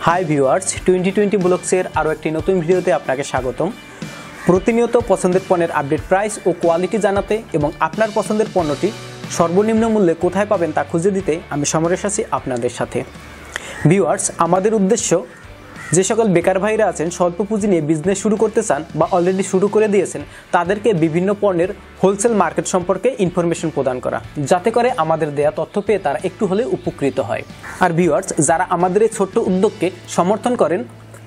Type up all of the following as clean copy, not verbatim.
Hi viewers, 2020 ব্লগসের আরও একটি নতুন ভিডিওতে আপনাকে স্বাগতম। প্রতিনিয়ত পছন্দের পণ্যের আপডেট প্রাইস ও কোয়ালিটি জানাতে এবং আপনার পছন্দের পণ্যটি সর্বনিম্ন মূল্যে কোথায় পাবেন তা খুঁজে দিতে আমি সমরেশ আছি আপনাদের সাথে। ভিউয়ার্স, আমাদের উদ্দেশ্য যে সকল বেকার ভাইরা আছেন স্বল্প পুঁজি নিয়ে বিজনেস শুরু করতে চান বা অলরেডি শুরু করে দিয়েছেন তাদেরকে বিভিন্ন পণ্যের হোলসেল মার্কেট সম্পর্কে ইনফরমেশন প্রদান করা, যাতে করে আমাদের দেয়া তথ্য পেয়ে তারা একটু হলে উপকৃত হয়। আর ভিউয়ার্স, যারা আমাদের এই ছোট্ট উদ্যোগকে সমর্থন করেন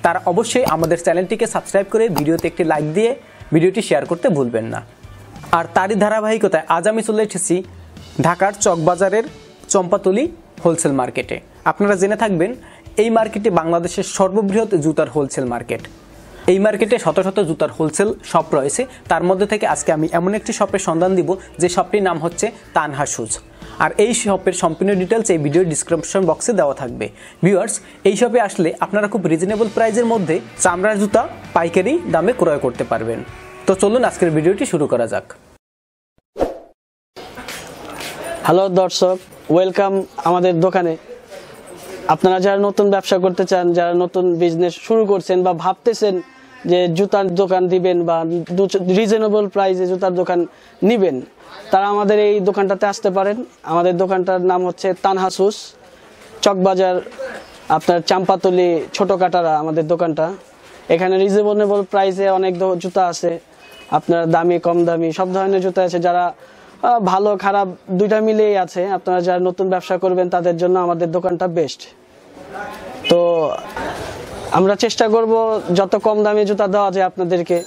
তারা অবশ্যই আমাদের চ্যানেলটিকে সাবস্ক্রাইব করে ভিডিওতে একটি লাইক দিয়ে ভিডিওটি শেয়ার করতে ভুলবেন না। আর তারই ধারাবাহিকতায় আজ আমি চলে এসেছি ঢাকার চকবাজারের চম্পাতলি হোলসেল মার্কেটে। আপনারা জেনে থাকবেন এই মার্কেটে বাংলাদেশের সর্ববৃহৎ জুতার হোলসেল মার্কেট। এই মার্কেটে শত শত জুতার হোলসেল শপ রয়েছে, তার মধ্যে থেকে আজকে আমি এমন একটি শপের সন্ধান দিব যে শপটির নাম হচ্ছে তানহা শুজ। আর এই শপের সম্পূর্ণ ডিটেলস এই ভিডিওর ডিসক্রিপশন বক্সে দেওয়া থাকবে। ভিউয়ার্স, এই শপে আসলে আপনারা খুব রিজনেবল প্রাইসের মধ্যে চামড়ার জুতা পাইকারি দামে ক্রয় করতে পারবেন। তো চলুন আজকের ভিডিওটি শুরু করা যাক। হ্যালো দর্শক, ওয়েলকাম আমাদের দোকানে। আপনারা যারা নতুন ব্যবসা করতে চান, যারা নতুন বিজনেস শুরু করছেন বা ভাবতেছেন যে জুতার দোকান দিবেন বা রিজনেবল প্রাইসে জুতার দোকান নিবেন, তারা আমাদের এই দোকানটাতে আসতে পারেন। আমাদের দোকানটার নাম হচ্ছে তানহা শুজ, চকবাজার আপনার চাম্পাতলি ছোট কাটারা আমাদের দোকানটা। এখানে রিজনেবল প্রাইসে অনেক জুতা আছে, আপনার দামি কম দামি সব ধরনের জুতা আছে, যারা ভালো খারাপ দুইটা মিলেই আছে। আপনারা যারা নতুন ব্যবসা করবেন তাদের জন্য আমাদের দোকানটা বেস্ট। তো আমরা চেষ্টা করব যত কম দামে জুতা দেওয়া যায় আপনাদেরকে।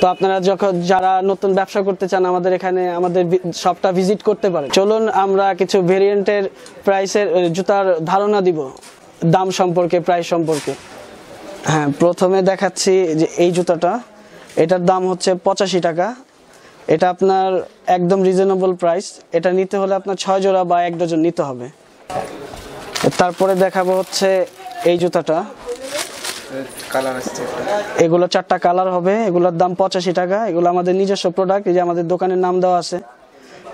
তো আপনারা যখন যারা নতুন ব্যবসা করতে চান আমাদের এখানে আমাদের শপটা ভিজিট করতে পারেন। চলুন আমরা কিছু ভেরিয়েন্টের প্রাইসের জুতার ধারণা দিব, দাম সম্পর্কে, প্রাইস সম্পর্কে। হ্যাঁ, প্রথমে দেখাচ্ছি যে এই জুতাটা, এটার দাম হচ্ছে 85 টাকা। এটা আপনার একদম রিজনেবল প্রাইস। এটা নিতে হলে আপনার 6 জোড়া বা 1 ডজন নিতে হবে। তারপরে দেখাবো হচ্ছে এই জুতাটা, এগুলো 4টা কালার হবে, এগুলোর দাম 85 টাকা। এগুলো আমাদের নিজস্ব প্রোডাক্ট, এই যে আমাদের দোকানের নাম দেওয়া আছে,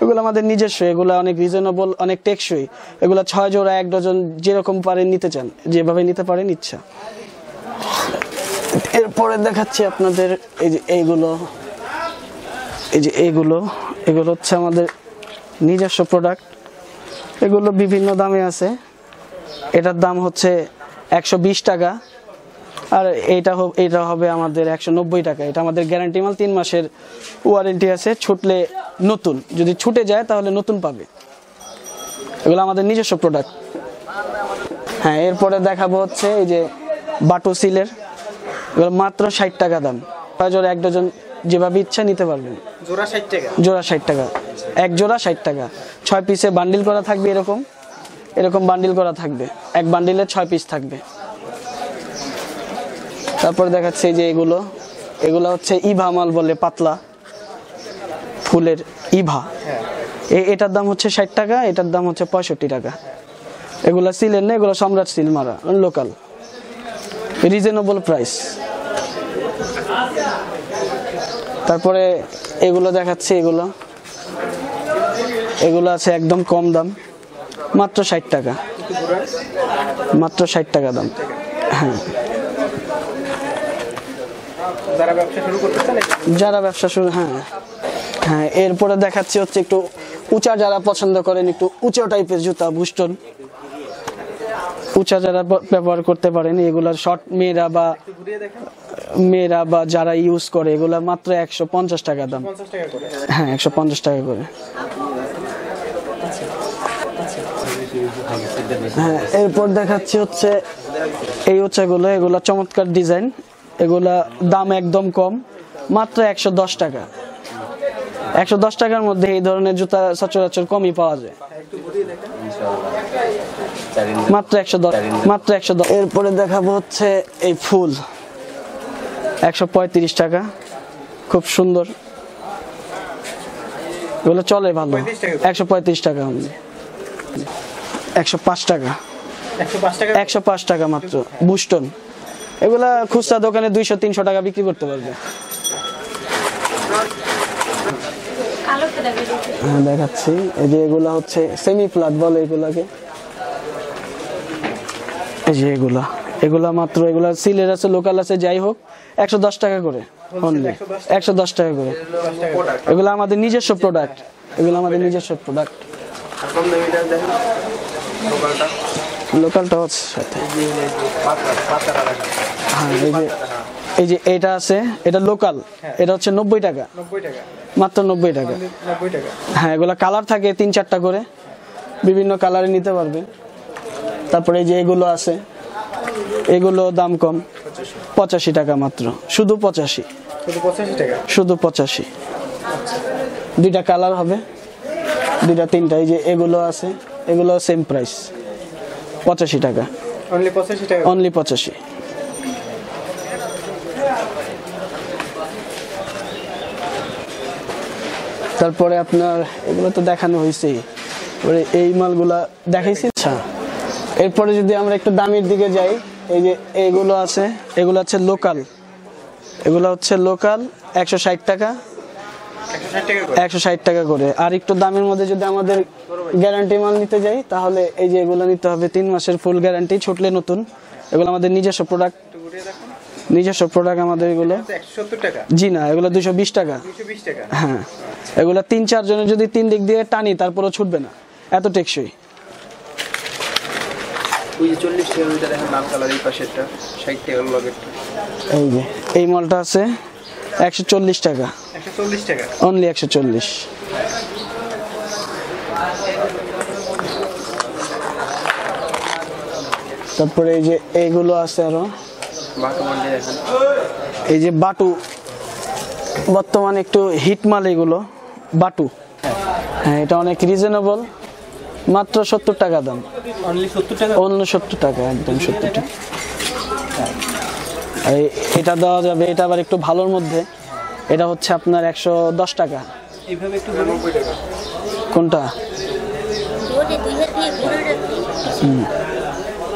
এগুলো আমাদের নিজস্ব। এগুলো অনেক রিজনেবল, অনেক টেকসই। এগুলো 6 জোড়া 1 ডজন যেরকম পারেন নিতে চান, যেভাবে নিতে পারেন ইচ্ছা। এরপরে দেখাচ্ছি আপনাদের এই যে এইগুলো, এই যে এগুলো হচ্ছে আমাদের নিজস্ব প্রোডাক্ট। এগুলো বিভিন্ন দামে আছে। এটার দাম হচ্ছে 120 টাকা, আর এইটা হবে আমাদের 190 টাকা। এটা আমাদের গ্যারান্টি মাল, 3 মাসের ওয়ারেন্টি আছে। ছুটলে নতুন, যদি ছুটে যায় তাহলে নতুন পাবে। এগুলো আমাদের নিজস্ব প্রোডাক্ট। হ্যাঁ, এরপরে দেখাবো হচ্ছে এই যে বাটু সিলের, এগুলো মাত্র 60 টাকা দাম। 6 জোড়া 1 ডজন যেভাবে ইচ্ছা নিতে পারবেন। জোড়া 60 টাকা, জোড়া 60 টাকা, এক জোড়া 60 টাকা। 6 পিসে বান্ডিল করা থাকবে, এরকম বান্ডিল করা থাকবে, এক বান্ডিলে 6 পিস থাকবে। তারপরে দেখাচ্ছি যে এগুলো হচ্ছে ইভা মাল বলে, পাতলা ফুলের ইভা। এটার দাম হচ্ছে 60 টাকা, এটার দাম হচ্ছে 65 টাকা। এগুলা সিলের না, এগুলো সম্রাট সিল মারা, লোকাল, রিজনেবল প্রাইস। তারপরে এগুলো দেখাচ্ছি, এগুলো আছে একদম কম দাম, মাত্র 60 টাকা, মাত্র 60 টাকা দাম। হ্যাঁ, যারা ব্যবসা শুরু, হ্যাঁ হ্যাঁ। এরপরে দেখাচ্ছি হচ্ছে একটু উঁচা, যারা পছন্দ করেন একটু উঁচা টাইপের জুতা, বুস্টন উঁচা যারা ব্যবহার করতে পারেন, এগুলার শর্ট মেয়েরা বা যারা ইউজ করে, এগুলা মাত্র 150 টাকা দাম। হ্যাঁ, 150 টাকা করে। হ্যাঁ, এরপর দেখাচ্ছি হচ্ছে এই উঁচাগুলো, এগুলা চমৎকার ডিজাইন, এগুলা দাম একদম কম, মাত্র 110 টাকা। 110 টাকার মধ্যে এই ধরনের জুতা সচরাচর কমই পাওয়া যায়, মাত্র 110। এরপরে দেখাবো হচ্ছে এই ফুল, 135 টাকা, খুব সুন্দর, এগুলো চলে ভালো। 135 টাকা, 105 টাকা, 105 টাকা মাত্র, বুস্টন। এগুলা খুচরা দোকানে 200-300 টাকা বিক্রি করতে পারবে। হ্যাঁ, দেখাচ্ছি এই যে এগুলা হচ্ছে সেমি ফ্ল্যাট বলে এগুলাকে। এই যে এগুলা মাত্র, এগুলা সিলের আছে, লোকাল আছে, যাই হোক 110 টাকা করে অনলি, 110 টাকা করে। এগুলো আমাদের নিজস্ব প্রোডাক্ট, এগুলো আমাদের নিজস্ব প্রোডাক্ট। লোকালটা হচ্ছে সাথে। হ্যাঁ এই যে এটা আছে, এটা লোকাল, এটা হচ্ছে 90 টাকা, মাত্র 90 টাকা। হ্যাঁ এগুলা কালার থাকে 3-4টা করে, বিভিন্ন কালারে নিতে পারবে। তারপরে এই যে এগুলো আছে, এগুলো দাম কম, 85 টাকা মাত্র, শুধু 85, শুধু 85। দুইটা কালার হবে, দুইটা তিনটা। এই যে এগুলো আছে, এগুলো সেম প্রাইস, 85 টাকা, অনলি 85। তারপরে আপনার এগুলো তো দেখানো হয়েছে, এই মালগুলা দেখাইছি। আচ্ছা এরপরে যদি আমরা একটু দামের দিকে যাই, এই যে এইগুলো আছে, এগুলো হচ্ছে লোকাল, এগুলো হচ্ছে লোকাল 160 টাকা, 160 টাকা করে। আর একটু দামের মধ্যে যদি আমাদের গ্যারান্টি মাল নিতে যাই, তাহলে এই যে এগুলো নিতে হবে 3 মাসের ফুল গ্যারান্টি, ছুটলে নতুন। এগুলো আমাদের নিজস্ব প্রোডাক্ট, নিজস্ব প্রোডাক্ট আমাদের এগুলো। জি না, এগুলো 220 টাকা। হ্যাঁ এগুলো 3-4 জনের যদি 3 দিক দিয়ে টানি তারপরও ছুটবে না, এত টেকসই। এই যে এই মালটা আছে 140 টাকা, অনলি 140। তারপরে এই যে এইগুলো আছে আরো, এই যে বাটু, বর্তমানে একটু হিট মাল এগুলো বাটু। হ্যাঁ এটা অনেক রিজনেবল, মাত্র 70 টাকা দাম, অনলি 70 টাকা, একদম 70 টাকা। এটা দেওয়া যাবে, এটা আবার একটু ভালোর মধ্যে, এটা হচ্ছে আপনার 110 টাকা। কোনটা?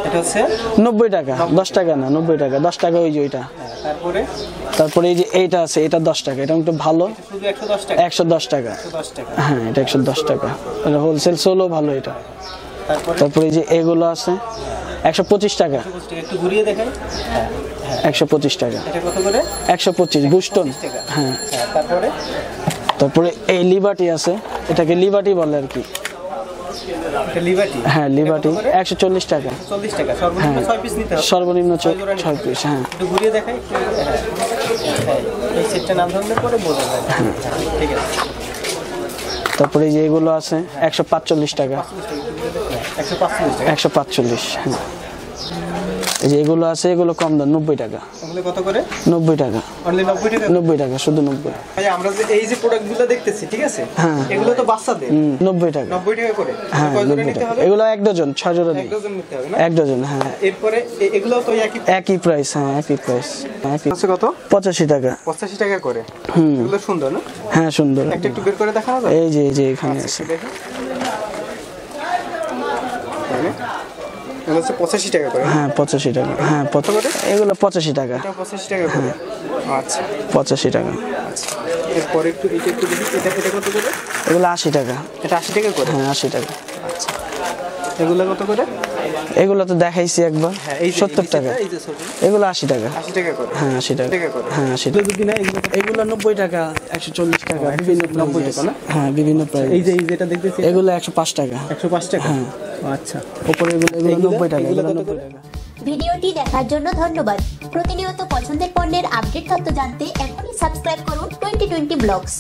এটা হচ্ছে 90 টাকা, 10 টাকা না, 90 টাকা, 10 টাকা ওই যে ওইটা। তারপরে এই যে এইটা আছে, এটা 10 টাকা, এটা একটু ভালো, 110 টাকা। হ্যাঁ এটা 110 টাকা, হোলসেল সোলও ভালো এটা। তারপরে এই যে এগুলো আছে 125 টাকা, 125 টাকা, 125 বুস্টন। হ্যাঁ তারপরে এই লিবার্টি আছে, এটাকে লিবার্টি বলে আর কি। হ্যাঁ লিবার্টি 140 টাকা, সর্বনিম্ন 6 পিস। হ্যাঁ তারপরে যে এগুলো আছে 145 টাকা, 145। হ্যাঁ এই যে এগুলো আছে, এগুলো কম দাম, 90 টাকা। কত করে? 90 টাকা, অনলি 90 টাকা, 90 টাকা, শুধু 90। ভাই আমরা যে এই যে প্রোডাক্টগুলো দেখতেছি, ঠিক আছে, হ্যাঁ এগুলো তো বাচ্চাদের 90 টাকা, 90 টাকা করে। হ্যাঁ 90 টাকা। এগুলো 1 ডজন, 6 জোড়া নেই, 1 ডজন নিতে হবে না? 1 ডজন। হ্যাঁ এরপরে এগুলো তো একই প্রাইস। হ্যাঁ একই প্রাইস, একই। কত? 85 টাকা, 85 টাকা করে। এগুলো সুন্দর না? হ্যাঁ সুন্দর। একটা একটু বের করে দেখানো যাবে? এই যে এখানে আছে, এগুলো হচ্ছে 85 টাকা করে। হ্যাঁ 85 টাকা। হ্যাঁ এগুলো 85 টাকা, 85 টাকা করে। আচ্ছা 85 টাকা। আচ্ছা এরপরে একটু দেখি, এটা কত করে? এগুলো 80 টাকা। এটা 80 টাকা করে? হ্যাঁ 80 টাকা। আচ্ছা এগুলো কত করে? এগুলো তো দেখাইছি একবার, 70 টাকা। এগুলো 80 টাকা, 80 টাকা করে। হ্যাঁ 80 টাকা করে। হ্যাঁ 80 টাকা। এগুলো 90 টাকা, 140 টাকা, বিভিন্ন 90 টাকা না? হ্যাঁ বিভিন্ন প্রাইস। এই যে যেটা দেখতেছি এগুলো 105 টাকা, 105 টাকা। হ্যাঁ আচ্ছা উপরে এগুলো 90 টাকা, এগুলো 90 টাকা। ভিডিওটি দেখার জন্য ধন্যবাদ। প্রতিনিয়ত পছন্দের পণ্যের আপডেট তথ্য জানতে এখনই সাবস্ক্রাইব করুন 2020 ব্লগস।